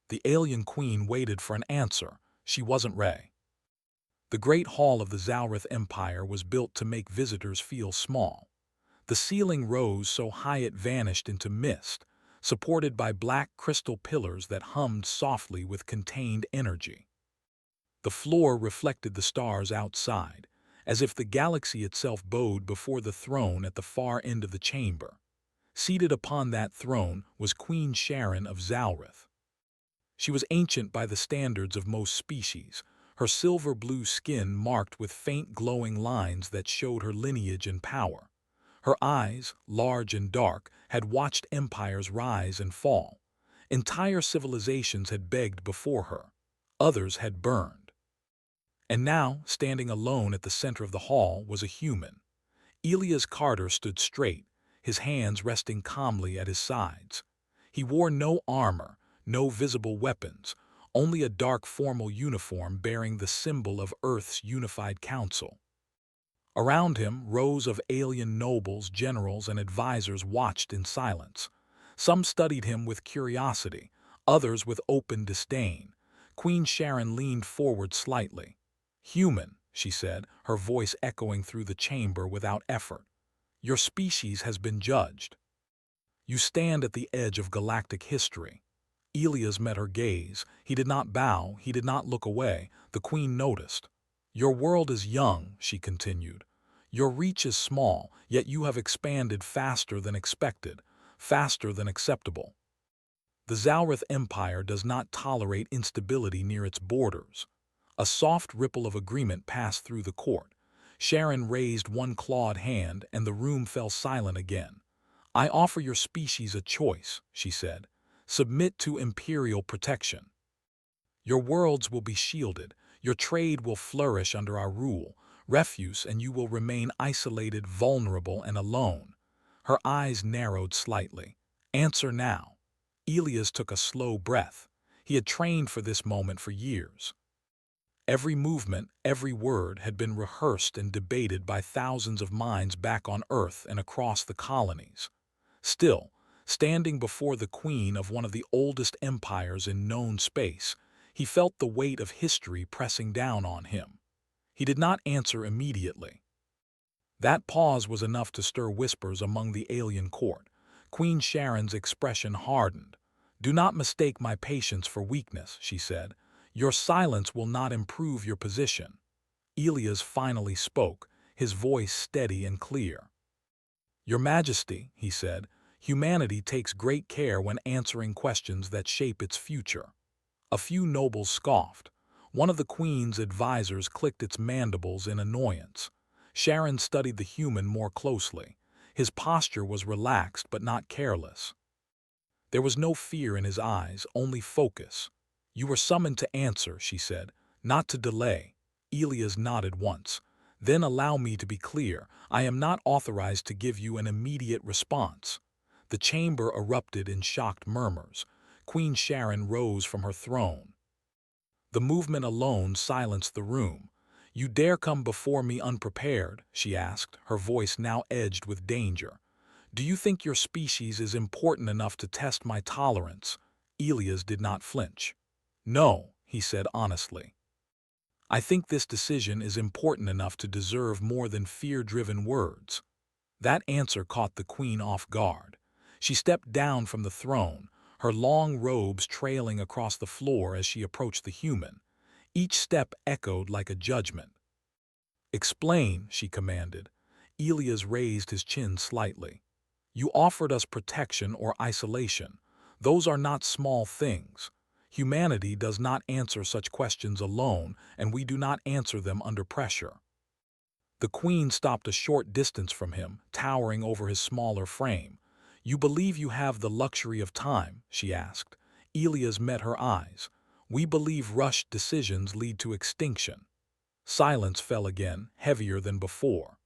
The alien queen waited for an answer. She wasn't ready. The great hall of the Zalrith Empire was built to make visitors feel small. The ceiling rose so high it vanished into mist, supported by black crystal pillars that hummed softly with contained energy. The floor reflected the stars outside, as if the galaxy itself bowed before the throne at the far end of the chamber. Seated upon that throne was Queen Sharon of Zalrith. She was ancient by the standards of most species, her silver-blue skin marked with faint glowing lines that showed her lineage and power. Her eyes, large and dark, had watched empires rise and fall. Entire civilizations had begged before her. Others had burned. And now, standing alone at the center of the hall, was a human. Elias Carter stood straight, his hands resting calmly at his sides. He wore no armor, no visible weapons, only a dark formal uniform bearing the symbol of Earth's unified council. Around him, rows of alien nobles, generals, and advisors watched in silence. Some studied him with curiosity, others with open disdain. Queen Sharon leaned forward slightly. "Human," she said, her voice echoing through the chamber without effort. "Your species has been judged. You stand at the edge of galactic history." Elias met her gaze. He did not bow, he did not look away. The queen noticed. "Your world is young," she continued. "Your reach is small, yet you have expanded faster than expected, faster than acceptable. The Zalrith Empire does not tolerate instability near its borders." A soft ripple of agreement passed through the court. Sharon raised one clawed hand, and the room fell silent again. "I offer your species a choice," she said. "Submit to imperial protection. Your worlds will be shielded, your trade will flourish under our rule, refuse, and you will remain isolated, vulnerable, and alone." Her eyes narrowed slightly. "Answer now." Elias took a slow breath. He had trained for this moment for years. Every movement, every word had been rehearsed and debated by thousands of minds back on Earth and across the colonies. Still, standing before the queen of one of the oldest empires in known space, he felt the weight of history pressing down on him. He did not answer immediately. That pause was enough to stir whispers among the alien court. Queen Sharon's expression hardened. "Do not mistake my patience for weakness," she said. "Your silence will not improve your position." Elias finally spoke, his voice steady and clear. "Your Majesty," he said, "humanity takes great care when answering questions that shape its future." A few nobles scoffed. One of the queen's advisors clicked its mandibles in annoyance. Sharon studied the human more closely. His posture was relaxed but not careless. There was no fear in his eyes, only focus. "You were summoned to answer," she said, "not to delay." Elias nodded once. "Then allow me to be clear. I am not authorized to give you an immediate response." The chamber erupted in shocked murmurs. Queen Sharon rose from her throne. The movement alone silenced the room. "You dare come before me unprepared?" she asked, her voice now edged with danger. "Do you think your species is important enough to test my tolerance?" Elias did not flinch. "No," he said honestly. "I think this decision is important enough to deserve more than fear-driven words." That answer caught the queen off guard. She stepped down from the throne, her long robes trailing across the floor as she approached the human. Each step echoed like a judgment. "Explain," she commanded. Elias raised his chin slightly. "You offered us protection or isolation. Those are not small things. Humanity does not answer such questions alone, and we do not answer them under pressure." The queen stopped a short distance from him, towering over his smaller frame. "You believe you have the luxury of time?" she asked. Elias met her eyes. "We believe rushed decisions lead to extinction." Silence fell again, heavier than before.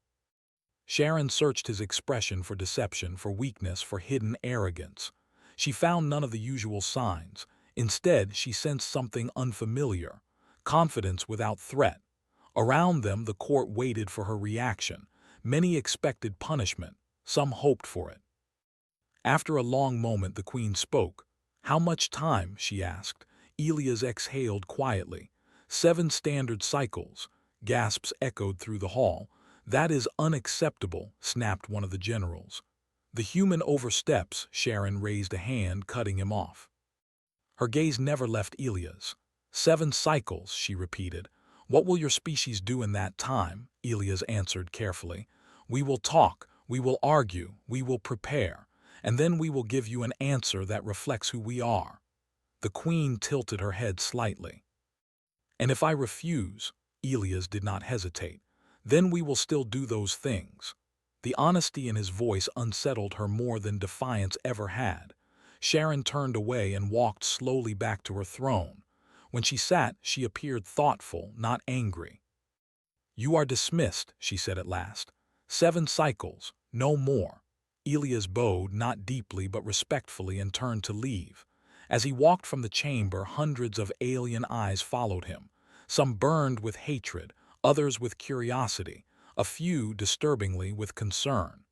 Sharon searched his expression for deception, for weakness, for hidden arrogance. She found none of the usual signs. Instead, she sensed something unfamiliar, confidence without threat. Around them, the court waited for her reaction. Many expected punishment, some hoped for it. After a long moment, the queen spoke. "How much time?" she asked. Elias exhaled quietly. 7 standard cycles. Gasps echoed through the hall. That is unacceptable, snapped one of the generals. The human oversteps, Sharon raised a hand, cutting him off. Her gaze never left Elias. 7 cycles, she repeated. What will your species do in that time? Elias answered carefully. We will talk, we will argue, we will prepare, and then we will give you an answer that reflects who we are. The queen tilted her head slightly. And if I refuse, Elias did not hesitate, then we will still do those things. The honesty in his voice unsettled her more than defiance ever had. Sharon turned away and walked slowly back to her throne. When she sat, she appeared thoughtful, not angry. You are dismissed, she said at last. 7 cycles, no more. Elias bowed, not deeply but respectfully, and turned to leave. As he walked from the chamber, hundreds of alien eyes followed him. Some burned with hatred, others with curiosity, a few, disturbingly, with concern.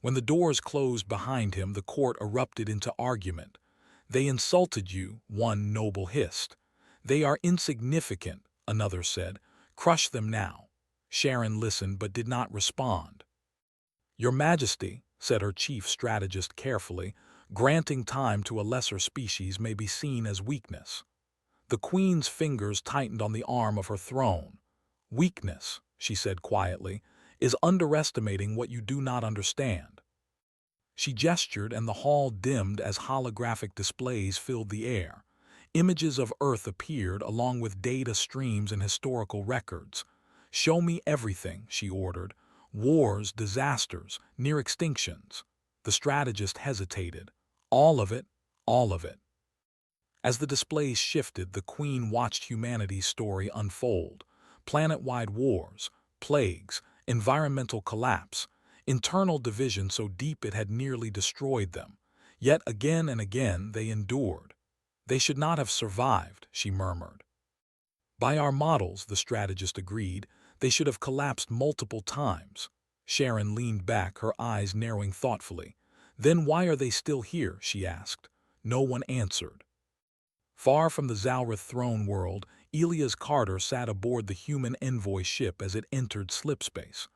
When the doors closed behind him, the court erupted into argument. They insulted you, one noble hissed. They are insignificant, another said. Crush them now. Sharon listened but did not respond. Your Majesty, said her chief strategist carefully, granting time to a lesser species may be seen as weakness. The queen's fingers tightened on the arm of her throne. Weakness, she said quietly, is underestimating what you do not understand. She gestured and the hall dimmed as holographic displays filled the air. Images of Earth appeared along with data streams and historical records. Show me everything, she ordered. Wars, disasters, near extinctions. The strategist hesitated. All of it, all of it. As the displays shifted, the queen watched humanity's story unfold. Planet-wide wars, plagues, environmental collapse, internal division so deep it had nearly destroyed them. Yet again and again they endured. They should not have survived, she murmured. By our models, the strategist agreed, they should have collapsed multiple times. Sharon leaned back, her eyes narrowing thoughtfully. Then why are they still here, she asked. No one answered. Far from the Zalrith throne world, Elias Carter sat aboard the human envoy ship as it entered slipspace.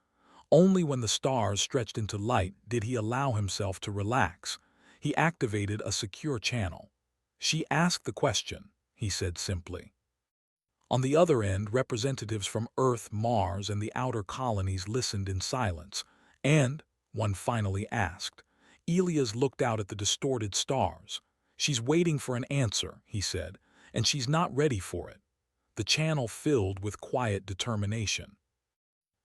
Only when the stars stretched into light did he allow himself to relax. He activated a secure channel. She asked the question, he said simply. On the other end, representatives from Earth, Mars, and the outer colonies listened in silence. And, one finally asked. Elias looked out at the distorted stars. She's waiting for an answer, he said, and she's not ready for it. The channel filled with quiet determination.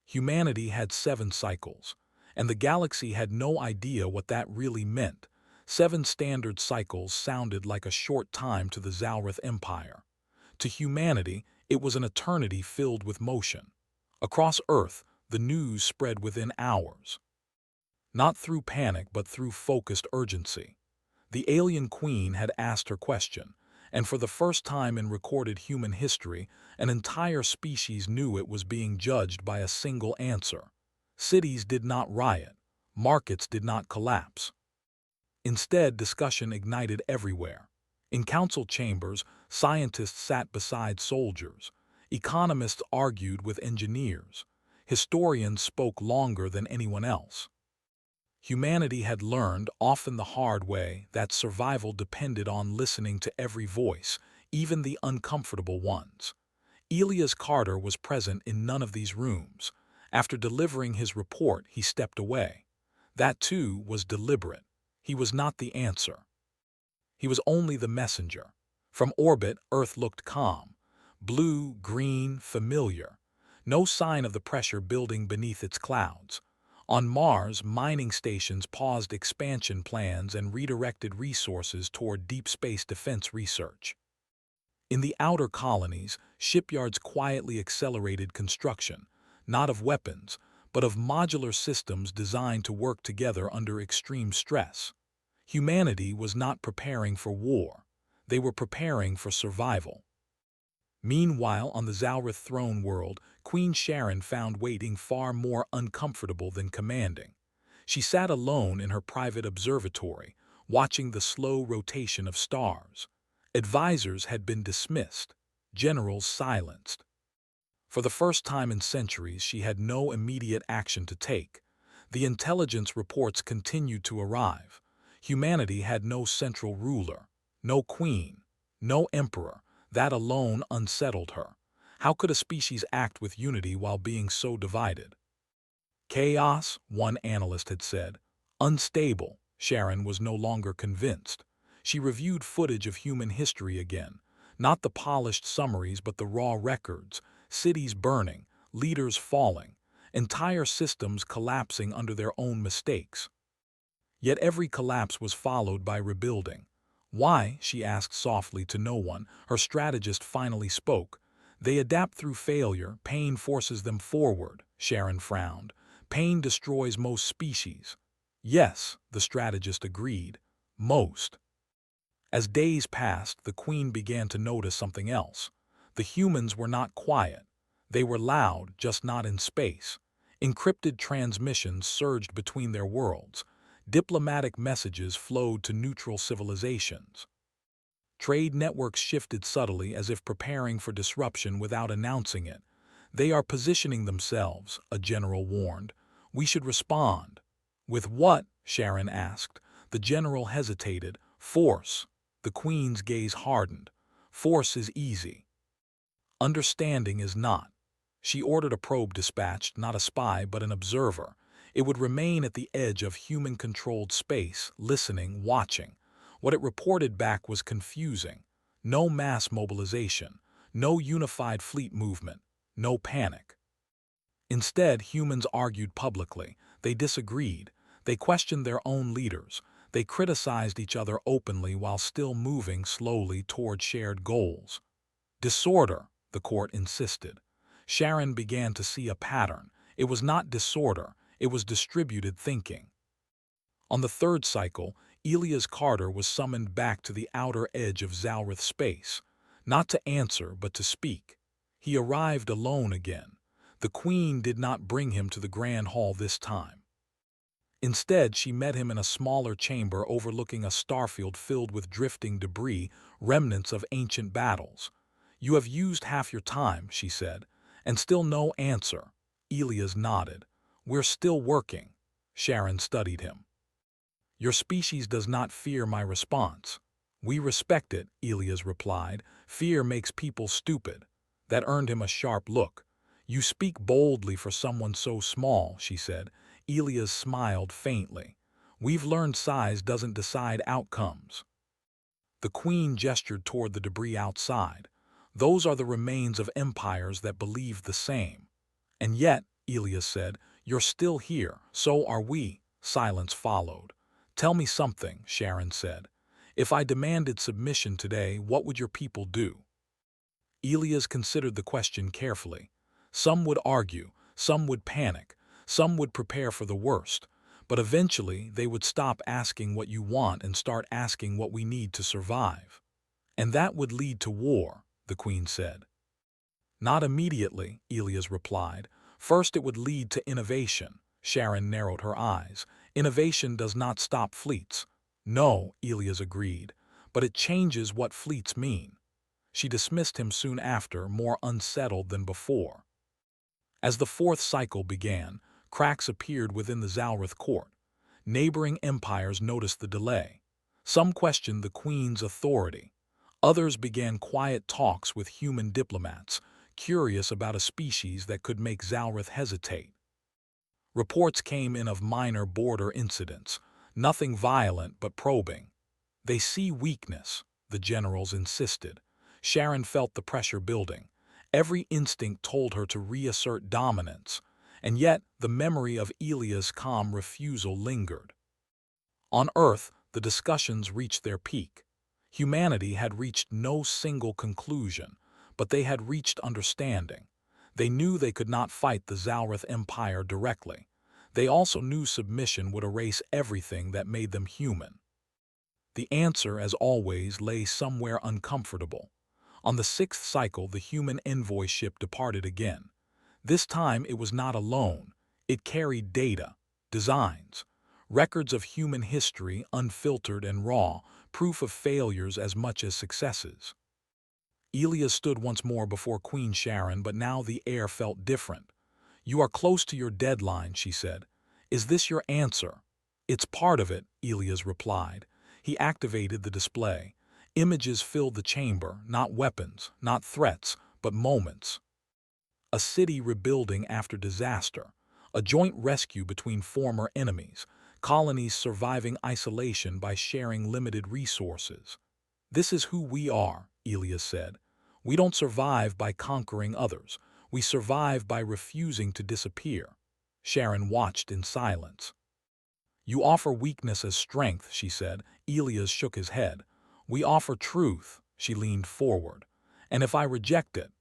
Humanity had 7 cycles, and the galaxy had no idea what that really meant. 7 standard cycles sounded like a short time to the Zalrith Empire. To humanity, it was an eternity filled with motion. Across Earth, the news spread within hours. Not through panic, but through focused urgency. The alien queen had asked her question, and for the first time in recorded human history, an entire species knew it was being judged by a single answer. Cities did not riot. Markets did not collapse. Instead, discussion ignited everywhere. In council chambers, scientists sat beside soldiers. Economists argued with engineers. Historians spoke longer than anyone else. Humanity had learned, often the hard way, that survival depended on listening to every voice, even the uncomfortable ones. Elias Carter was present in none of these rooms. After delivering his report, he stepped away. That, too, was deliberate. He was not the answer. He was only the messenger. From orbit, Earth looked calm. Blue, green, familiar. No sign of the pressure building beneath its clouds. On Mars, mining stations paused expansion plans and redirected resources toward deep space defense research. In the outer colonies, shipyards quietly accelerated construction, not of weapons, but of modular systems designed to work together under extreme stress. Humanity was not preparing for war. They were preparing for survival. Meanwhile, on the Zalrith throne world, Queen Sharon found waiting far more uncomfortable than commanding. She sat alone in her private observatory, watching the slow rotation of stars. Advisors had been dismissed, generals silenced. For the first time in centuries, she had no immediate action to take. The intelligence reports continued to arrive. Humanity had no central ruler, no queen, no emperor. That alone unsettled her. How could a species act with unity while being so divided? Chaos, one analyst had said. Unstable. Sharon was no longer convinced. She reviewed footage of human history again. Not the polished summaries, but the raw records. Cities burning, leaders falling, entire systems collapsing under their own mistakes. Yet every collapse was followed by rebuilding. Why, she asked softly to no one. Her strategist finally spoke. They adapt through failure. Pain forces them forward. Sharon frowned. Pain destroys most species. Yes, the strategist agreed. Most. As days passed, the queen began to notice something else. The humans were not quiet. They were loud, just not in space. Encrypted transmissions surged between their worlds. Diplomatic messages flowed to neutral civilizations. Trade networks shifted subtly as if preparing for disruption without announcing it. They are positioning themselves, a general warned. We should respond. With what? Sharon asked. The general hesitated. Force. The queen's gaze hardened. Force is easy. Understanding is not. She ordered a probe dispatched, not a spy, but an observer. It would remain at the edge of human-controlled space, listening, watching. What it reported back was confusing. No mass mobilization, no unified fleet movement, no panic. Instead, humans argued publicly. They disagreed. They questioned their own leaders. They criticized each other openly while still moving slowly toward shared goals. Disorder, the court insisted. Sharon began to see a pattern. It was not disorder, it was distributed thinking. On the third cycle, Elias Carter was summoned back to the outer edge of Zalrith space, not to answer but to speak. He arrived alone again. The queen did not bring him to the grand hall this time. Instead, she met him in a smaller chamber overlooking a starfield filled with drifting debris, remnants of ancient battles. You have used half your time, she said, and still no answer. Elias nodded. We're still working. Sharon studied him. Your species does not fear my response. We respect it, Elias replied. Fear makes people stupid. That earned him a sharp look. You speak boldly for someone so small, she said. Elias smiled faintly. We've learned size doesn't decide outcomes. The queen gestured toward the debris outside. Those are the remains of empires that believed the same. And yet, Elias said, you're still here, so are we. Silence followed. Tell me something, Sharon said. If I demanded submission today, what would your people do? Elias considered the question carefully. Some would argue, some would panic, some would prepare for the worst, but eventually they would stop asking what you want and start asking what we need to survive. And that would lead to war, the queen said. Not immediately, Elias replied. First it would lead to innovation. Sharon narrowed her eyes. Innovation does not stop fleets. No, Elias agreed, but it changes what fleets mean. She dismissed him soon after, more unsettled than before. As the fourth cycle began, cracks appeared within the Zalrith court. Neighboring empires noticed the delay. Some questioned the queen's authority. Others began quiet talks with human diplomats, curious about a species that could make Zalrith hesitate. Reports came in of minor border incidents, nothing violent but probing. They see weakness, the generals insisted. Sharon felt the pressure building. Every instinct told her to reassert dominance, and yet the memory of Elias' calm refusal lingered. On Earth, the discussions reached their peak. Humanity had reached no single conclusion, but they had reached understanding. They knew they could not fight the Zalrith Empire directly. They also knew submission would erase everything that made them human. The answer, as always, lay somewhere uncomfortable. On the sixth cycle, the human envoy ship departed again. This time it was not alone. It carried data, designs, records of human history, unfiltered and raw, proof of failures as much as successes. Elias stood once more before Queen Sharon, but now the air felt different. "You are close to your deadline," she said. "Is this your answer?" "It's part of it," Elias replied. He activated the display. Images filled the chamber, not weapons, not threats, but moments. A city rebuilding after disaster, a joint rescue between former enemies, colonies surviving isolation by sharing limited resources. "This is who we are," Elias said. "We don't survive by conquering others. We survive by refusing to disappear." Sharon watched in silence. "You offer weakness as strength," she said. Elias shook his head. "We offer truth." She leaned forward. "And if I reject it?"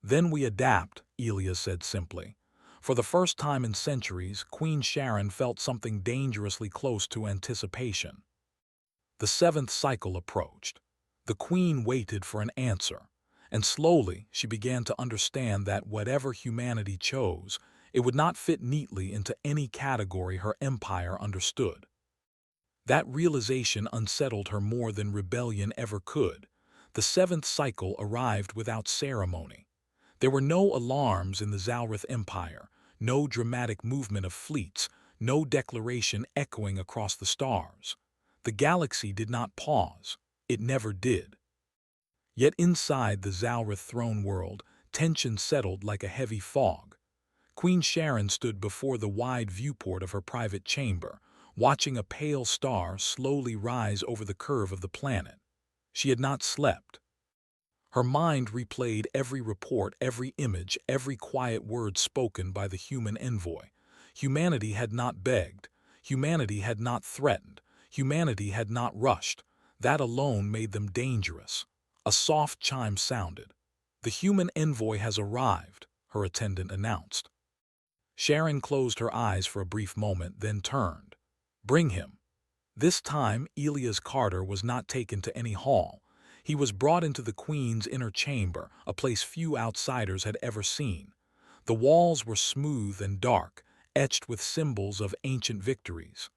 "Then we adapt," Elias said simply. For the first time in centuries, Queen Sharon felt something dangerously close to anticipation. The seventh cycle approached. The queen waited for an answer, and slowly she began to understand that whatever humanity chose, it would not fit neatly into any category her empire understood. That realization unsettled her more than rebellion ever could. The seventh cycle arrived without ceremony. There were no alarms in the Zalrith Empire, no dramatic movement of fleets, no declaration echoing across the stars. The galaxy did not pause. It never did. Yet inside the Zalrith throne world, tension settled like a heavy fog. Queen Sharon stood before the wide viewport of her private chamber, watching a pale star slowly rise over the curve of the planet. She had not slept. Her mind replayed every report, every image, every quiet word spoken by the human envoy. Humanity had not begged. Humanity had not threatened. Humanity had not rushed. That alone made them dangerous. A soft chime sounded. "The human envoy has arrived," her attendant announced. Sharon closed her eyes for a brief moment, then turned. "Bring him." This time, Elias Carter was not taken to any hall. He was brought into the Queen's inner chamber, a place few outsiders had ever seen. The walls were smooth and dark, etched with symbols of ancient victories.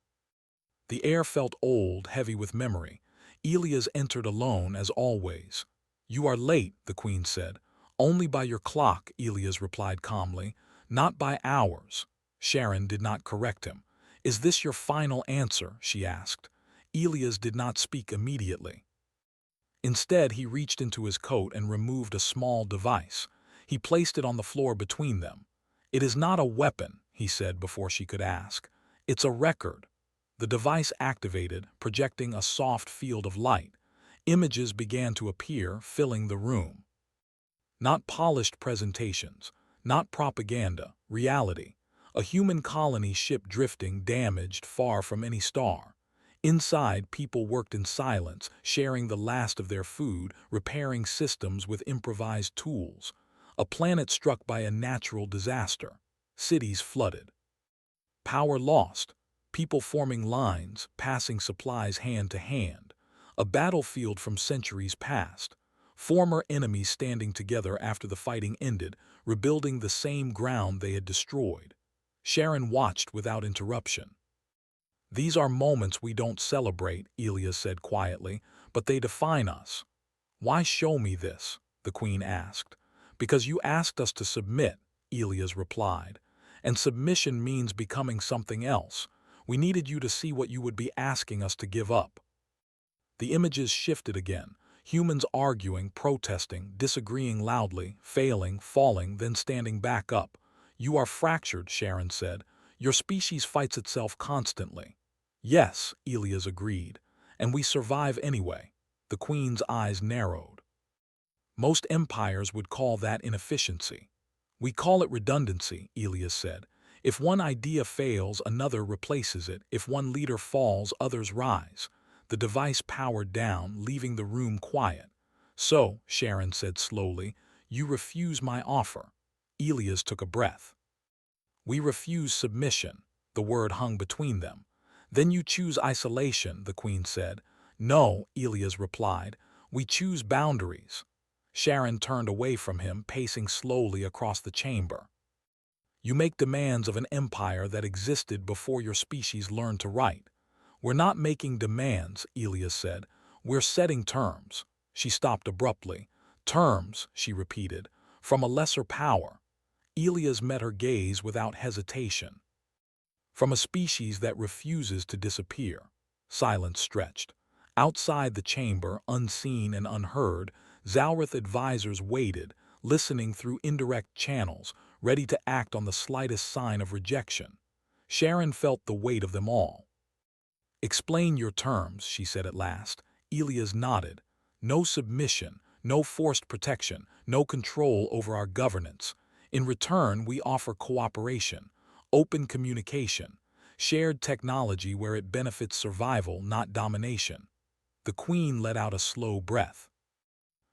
The air felt old, heavy with memory. Elias entered alone, as always. "You are late," the Queen said. "Only by your clock," Elias replied calmly. "Not by ours." Sharon did not correct him. "Is this your final answer?" she asked. Elias did not speak immediately. Instead, he reached into his coat and removed a small device. He placed it on the floor between them. "It is not a weapon," he said before she could ask. "It's a record." The device activated, projecting a soft field of light. Images began to appear, filling the room. Not polished presentations, not propaganda, reality. A human colony ship drifting, damaged, far from any star. Inside, people worked in silence, sharing the last of their food, repairing systems with improvised tools. A planet struck by a natural disaster. Cities flooded. Power lost. People forming lines, passing supplies hand to hand. A battlefield from centuries past. Former enemies standing together after the fighting ended, rebuilding the same ground they had destroyed. Sharon watched without interruption. "These are moments we don't celebrate," Elias said quietly, "but they define us." "Why show me this?" the Queen asked. "Because you asked us to submit," Elias replied. "And submission means becoming something else. We needed you to see what you would be asking us to give up." The images shifted again. Humans arguing, protesting, disagreeing loudly, failing, falling, then standing back up. "You are fractured," Sharon said. "Your species fights itself constantly." "Yes," Elias agreed. "And we survive anyway." The Queen's eyes narrowed. "Most empires would call that inefficiency." "We call it redundancy," Elias said. "If one idea fails, another replaces it. If one leader falls, others rise." The device powered down, leaving the room quiet. "So," Sharon said slowly, "you refuse my offer." Elias took a breath. "We refuse submission." The word hung between them. "Then you choose isolation," the Queen said. "No," Elias replied. "We choose boundaries." Sharon turned away from him, pacing slowly across the chamber. "You make demands of an empire that existed before your species learned to write." "We're not making demands," Elias said. We're setting terms. She stopped abruptly. Terms, she repeated, from a lesser power. Elias met her gaze without hesitation. From a species that refuses to disappear. Silence stretched. Outside the chamber, unseen and unheard, Zalrith advisors waited, listening through indirect channels, ready to act on the slightest sign of rejection. Sharon felt the weight of them all. "Explain your terms," she said at last. Elias nodded. "No submission, no forced protection, no control over our governance. In return, we offer cooperation, open communication, shared technology where it benefits survival, not domination." The Queen let out a slow breath.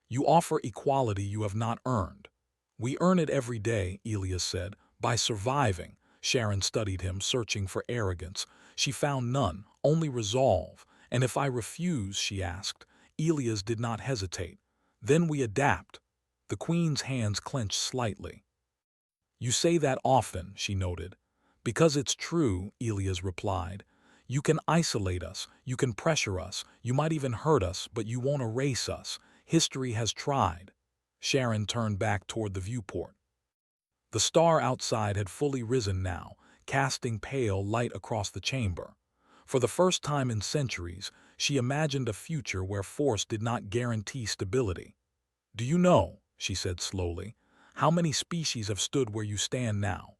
"You offer equality you have not earned." "We earn it every day," Elias said, "by surviving." Sharon studied him, searching for arrogance. She found none, only resolve. "And if I refuse?" she asked. Elias did not hesitate. "Then we adapt." The Queen's hands clenched slightly. "You say that often," she noted. "Because it's true," Elias replied. "You can isolate us, you can pressure us, you might even hurt us, but you won't erase us. History has tried." Sharon turned back toward the viewport. The star outside had fully risen now, casting pale light across the chamber. For the first time in centuries, she imagined a future where force did not guarantee stability. "Do you know," she said slowly, "how many species have stood where you stand now?"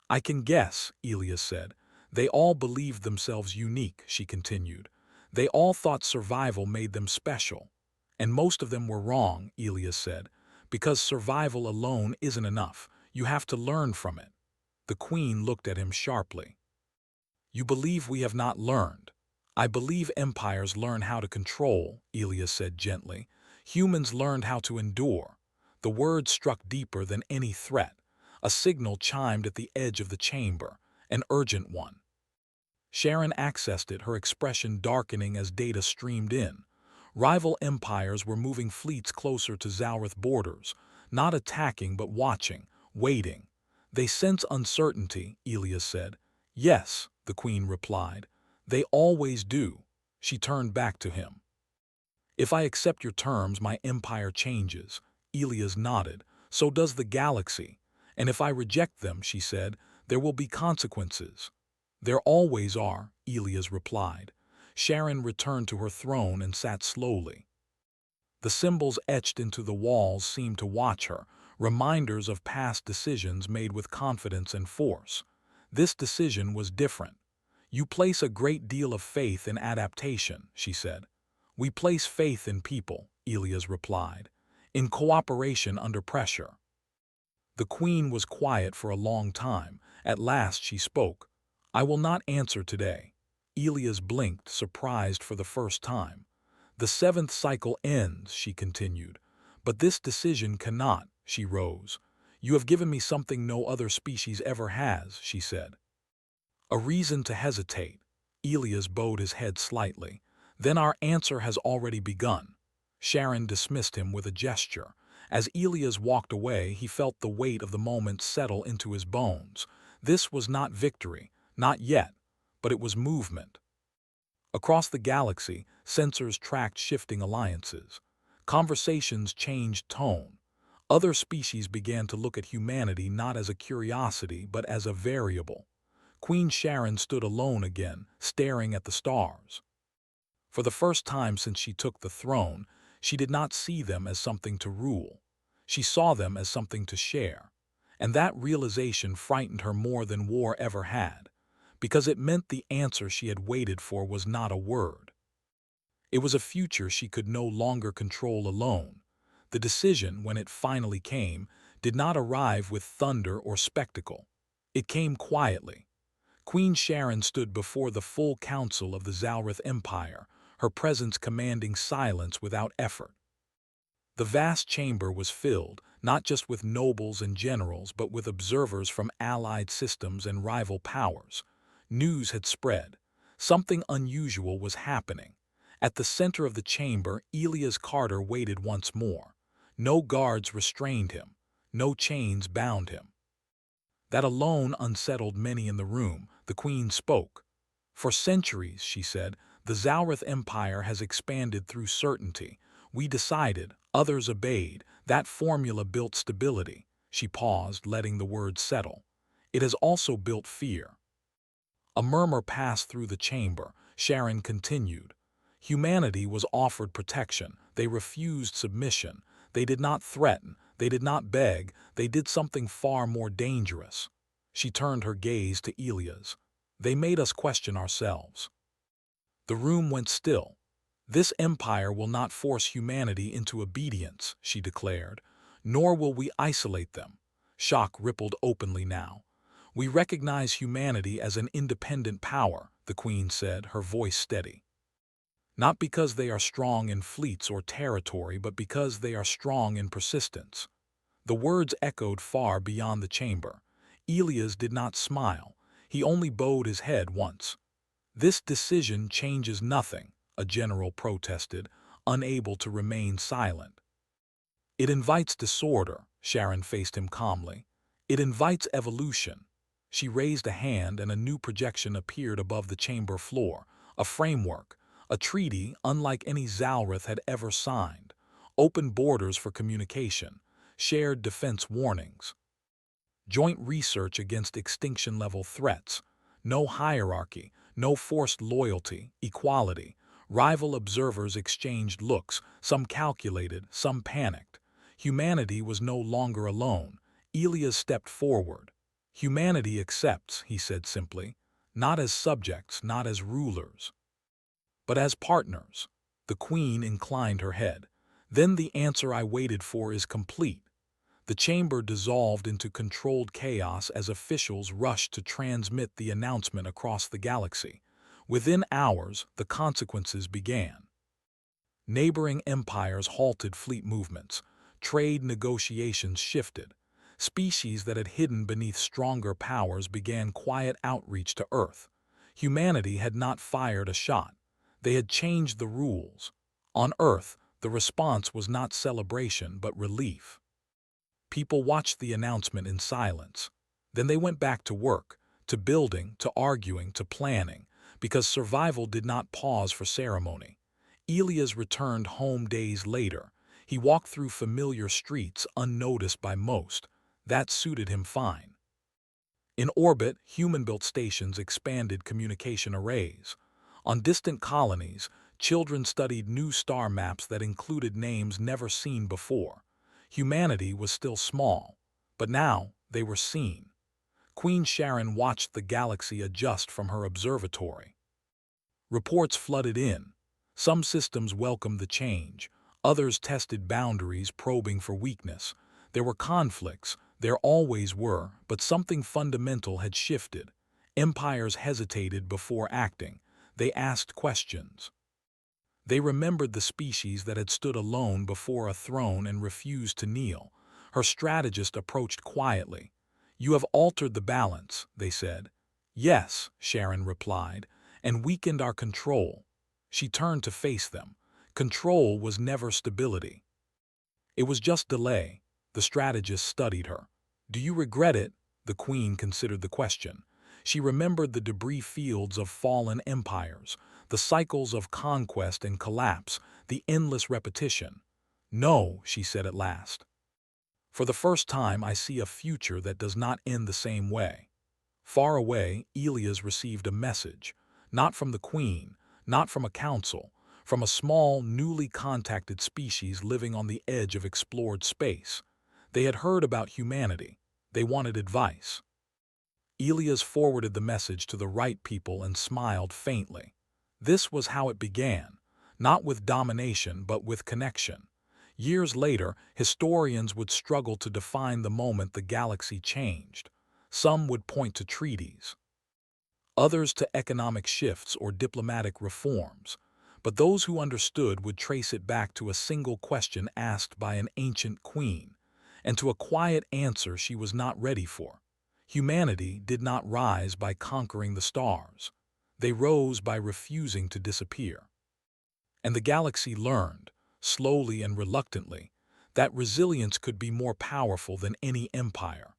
"I can guess," Elias said. "They all believed themselves unique," she continued. "They all thought survival made them special. And most of them were wrong," Elias said, "because survival alone isn't enough. You have to learn from it." The Queen looked at him sharply. "You believe we have not learned." "I believe empires learn how to control," Elias said gently. "Humans learned how to endure." The word struck deeper than any threat. A signal chimed at the edge of the chamber, an urgent one. Sharon accessed it, her expression darkening as data streamed in. Rival empires were moving fleets closer to Zalrith borders, not attacking but watching, waiting. "They sense uncertainty," Elias said. "Yes," the Queen replied. "They always do." She turned back to him. "If I accept your terms, my empire changes." Elias nodded. "So does the galaxy. And if I reject them," she said, "there will be consequences." "There always are," Elias replied. Sharon returned to her throne and sat slowly. The symbols etched into the walls seemed to watch her, reminders of past decisions made with confidence and force. This decision was different. "You place a great deal of faith in adaptation," she said. "We place faith in people," Elias replied, "in cooperation under pressure." The Queen was quiet for a long time. At last she spoke. "I will not answer today." Elias blinked, surprised for the first time. "The seventh cycle ends," she continued. "But this decision cannot." She rose. "You have given me something no other species ever has," she said. "A reason to hesitate." Elias bowed his head slightly. "Then our answer has already begun." Sharon dismissed him with a gesture. As Elias walked away, he felt the weight of the moment settle into his bones. This was not victory, not yet, but it was movement. Across the galaxy, sensors tracked shifting alliances. Conversations changed tone. Other species began to look at humanity not as a curiosity but as a variable. Queen Sharon stood alone again, staring at the stars. For the first time since she took the throne, she did not see them as something to rule. She saw them as something to share. And that realization frightened her more than war ever had, because it meant the answer she had waited for was not a word. It was a future she could no longer control alone. The decision, when it finally came, did not arrive with thunder or spectacle. It came quietly. Queen Sharon stood before the full council of the Zalrith Empire, her presence commanding silence without effort. The vast chamber was filled, not just with nobles and generals, but with observers from allied systems and rival powers. News had spread. Something unusual was happening. At the center of the chamber, Elias Carter waited once more. No guards restrained him. No chains bound him. That alone unsettled many in the room. The Queen spoke. "For centuries," she said, The Zalrith Empire has expanded through certainty. We decided, others obeyed. That formula built stability. She paused, letting the words settle. It has also built fear. A murmur passed through the chamber. Sharon continued. Humanity was offered protection. They refused submission. They did not threaten. They did not beg. They did something far more dangerous. She turned her gaze to Elias. They made us question ourselves. The room went still. This empire will not force humanity into obedience, she declared, nor will we isolate them. Shock rippled openly now. We recognize humanity as an independent power, the Queen said, her voice steady. Not because they are strong in fleets or territory, but because they are strong in persistence. The words echoed far beyond the chamber. Elias did not smile. He only bowed his head once. This decision changes nothing, a general protested, unable to remain silent. It invites disorder, Sharon faced him calmly. It invites evolution. She raised a hand and a new projection appeared above the chamber floor, a framework, a treaty unlike any Zalrith had ever signed, open borders for communication, shared defense warnings, joint research against extinction-level threats, no hierarchy, no forced loyalty, equality. Rival observers exchanged looks, some calculated, some panicked. Humanity was no longer alone. Elias stepped forward. Humanity accepts, he said simply, not as subjects, not as rulers, but as partners. The Queen inclined her head. Then the answer I waited for is complete. The chamber dissolved into controlled chaos as officials rushed to transmit the announcement across the galaxy. Within hours, the consequences began. Neighboring empires halted fleet movements. Trade negotiations shifted. Species that had hidden beneath stronger powers began quiet outreach to Earth. Humanity had not fired a shot. They had changed the rules. On Earth, the response was not celebration but relief. People watched the announcement in silence. Then they went back to work, to building, to arguing, to planning, because survival did not pause for ceremony. Elias returned home days later. He walked through familiar streets unnoticed by most. That suited him fine. In orbit, human-built stations expanded communication arrays. On distant colonies, children studied new star maps that included names never seen before. Humanity was still small, but now they were seen. Queen Sharon watched the galaxy adjust from her observatory. Reports flooded in. Some systems welcomed the change. Others tested boundaries, probing for weakness. There were conflicts. There always were, but something fundamental had shifted. Empires hesitated before acting. They asked questions. They remembered the species that had stood alone before a throne and refused to kneel. Her strategist approached quietly. "You have altered the balance," they said. "Yes," Sharon replied, "and weakened our control." She turned to face them. Control was never stability. It was just delay. The strategist studied her. "Do you regret it?" The Queen considered the question. She remembered the debris fields of fallen empires, the cycles of conquest and collapse, the endless repetition. "No," she said at last. "For the first time I see a future that does not end the same way." Far away, Elias received a message, not from the Queen, not from a council, from a small, newly contacted species living on the edge of explored space. They had heard about humanity. They wanted advice. Elias forwarded the message to the right people and smiled faintly. This was how it began, not with domination but with connection. Years later, historians would struggle to define the moment the galaxy changed. Some would point to treaties, others to economic shifts or diplomatic reforms. But those who understood would trace it back to a single question asked by an ancient queen, and to a quiet answer she was not ready for. Humanity did not rise by conquering the stars. They rose by refusing to disappear. And the galaxy learned, slowly and reluctantly, that resilience could be more powerful than any empire.